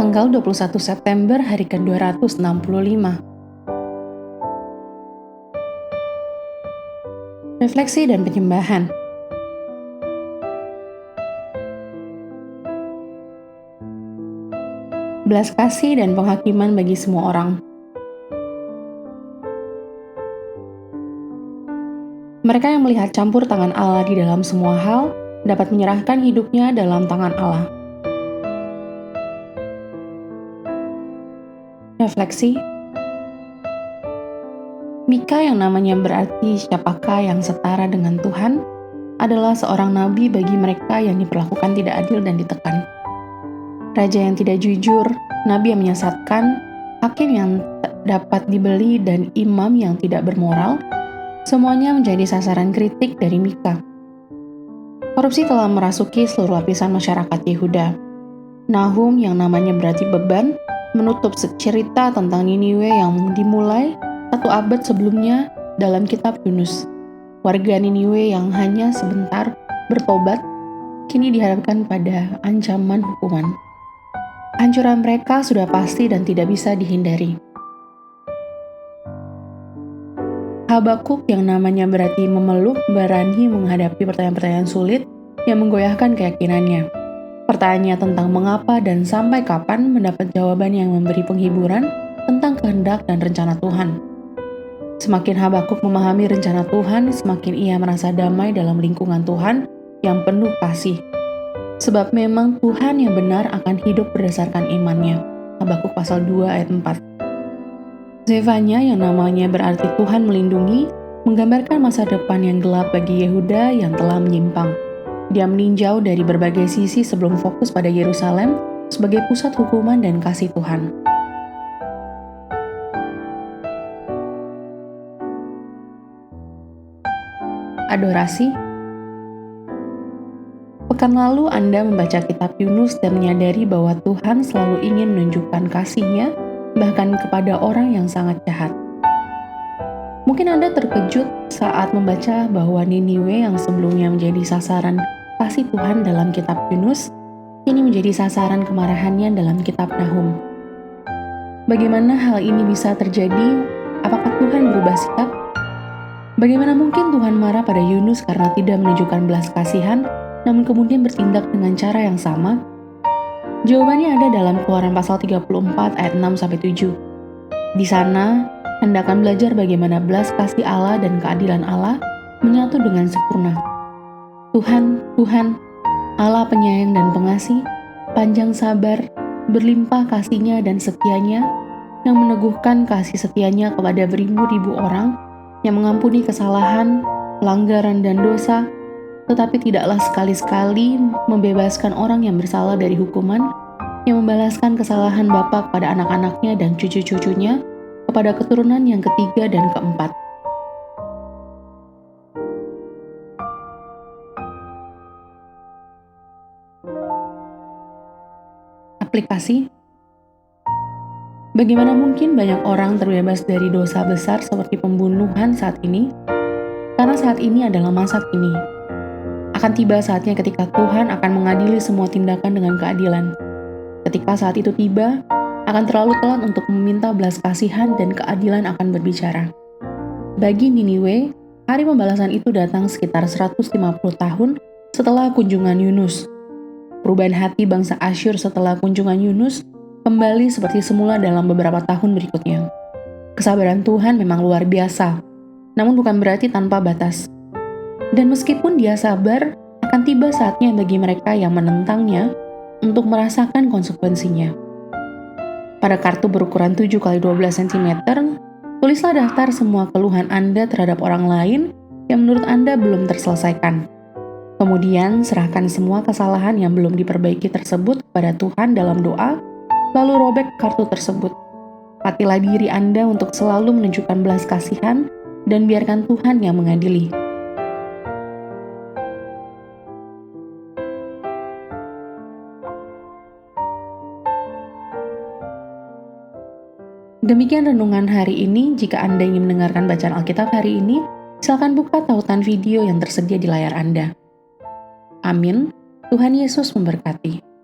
Tanggal 21 September hari ke-265. Refleksi dan penyembahan. Belas kasih dan penghakiman bagi semua orang. Mereka yang melihat campur tangan Allah di dalam semua hal dapat menyerahkan hidupnya dalam tangan Allah. Refleksi. Mika yang namanya berarti siapakah yang setara dengan Tuhan adalah seorang nabi bagi mereka yang diperlakukan tidak adil dan ditekan. Raja yang tidak jujur, nabi yang menyesatkan, hakim yang dapat dibeli, dan imam yang tidak bermoral, semuanya menjadi sasaran kritik dari Mika. Korupsi telah merasuki seluruh lapisan masyarakat Yehuda. Nahum yang namanya berarti beban, menutup cerita tentang Niniwe yang dimulai 1 abad sebelumnya dalam kitab Yunus. Warga Niniwe yang hanya sebentar bertobat, kini dihadapkan pada ancaman hukuman. Hancuran mereka sudah pasti dan tidak bisa dihindari. Habakuk yang namanya berarti memeluk, berani menghadapi pertanyaan-pertanyaan sulit yang menggoyahkan keyakinannya. Pertanyaannya tentang mengapa dan sampai kapan mendapat jawaban yang memberi penghiburan tentang kehendak dan rencana Tuhan. Semakin Habakuk memahami rencana Tuhan, semakin ia merasa damai dalam lingkungan Tuhan yang penuh kasih. Sebab memang Tuhan yang benar akan hidup berdasarkan imannya. Habakuk pasal 2 ayat 4. Zefanya yang namanya berarti Tuhan melindungi, menggambarkan masa depan yang gelap bagi Yehuda yang telah menyimpang. Dia meninjau dari berbagai sisi sebelum fokus pada Yerusalem sebagai pusat hukuman dan kasih Tuhan. Adorasi. Pekan lalu Anda membaca kitab Yunus dan menyadari bahwa Tuhan selalu ingin menunjukkan kasih-Nya bahkan kepada orang yang sangat jahat. Mungkin Anda terkejut saat membaca bahwa Niniwe yang sebelumnya menjadi sasaran kasih Tuhan dalam kitab Yunus, kini menjadi sasaran kemarahannya dalam kitab Nahum. Bagaimana hal ini bisa terjadi? Apakah Tuhan berubah sikap? Bagaimana mungkin Tuhan marah pada Yunus karena tidak menunjukkan belas kasihan, namun kemudian bertindak dengan cara yang sama? Jawabannya ada dalam Keluaran pasal 34 ayat 6-7. Di sana, Anda akan belajar bagaimana belas kasih Allah dan keadilan Allah menyatu dengan sempurna. Tuhan, Allah penyayang dan pengasih, panjang sabar, berlimpah kasih-Nya dan setia-Nya, yang meneguhkan kasih setia-Nya kepada beribu-ribu orang, yang mengampuni kesalahan, pelanggaran dan dosa, tetapi tidaklah sekali-sekali membebaskan orang yang bersalah dari hukuman, yang membalaskan kesalahan bapa kepada anak-anaknya dan cucu-cucunya, kepada keturunan yang ketiga dan keempat. Aplikasi. Bagaimana mungkin banyak orang terbebas dari dosa besar seperti pembunuhan saat ini? Karena saat ini adalah masa kini. Akan tiba saatnya ketika Tuhan akan mengadili semua tindakan dengan keadilan. Ketika saat itu tiba, akan terlalu telat untuk meminta belas kasihan dan keadilan akan berbicara. Bagi Niniwe, hari pembalasan itu datang sekitar 150 tahun setelah kunjungan Yunus. Perubahan hati bangsa Asyur setelah kunjungan Yunus kembali seperti semula dalam beberapa tahun berikutnya. Kesabaran Tuhan memang luar biasa, namun bukan berarti tanpa batas. Dan meskipun Dia sabar, akan tiba saatnya bagi mereka yang menentangnya untuk merasakan konsekuensinya. Pada kartu berukuran 7x12 cm, tulislah daftar semua keluhan Anda terhadap orang lain yang menurut Anda belum terselesaikan. Kemudian, serahkan semua kesalahan yang belum diperbaiki tersebut kepada Tuhan dalam doa, lalu robek kartu tersebut. Latihlah diri Anda untuk selalu menunjukkan belas kasihan dan biarkan Tuhan yang mengadili. Demikian renungan hari ini. Jika Anda ingin mendengarkan bacaan Alkitab hari ini, silakan buka tautan video yang tersedia di layar Anda. Amin. Tuhan Yesus memberkati.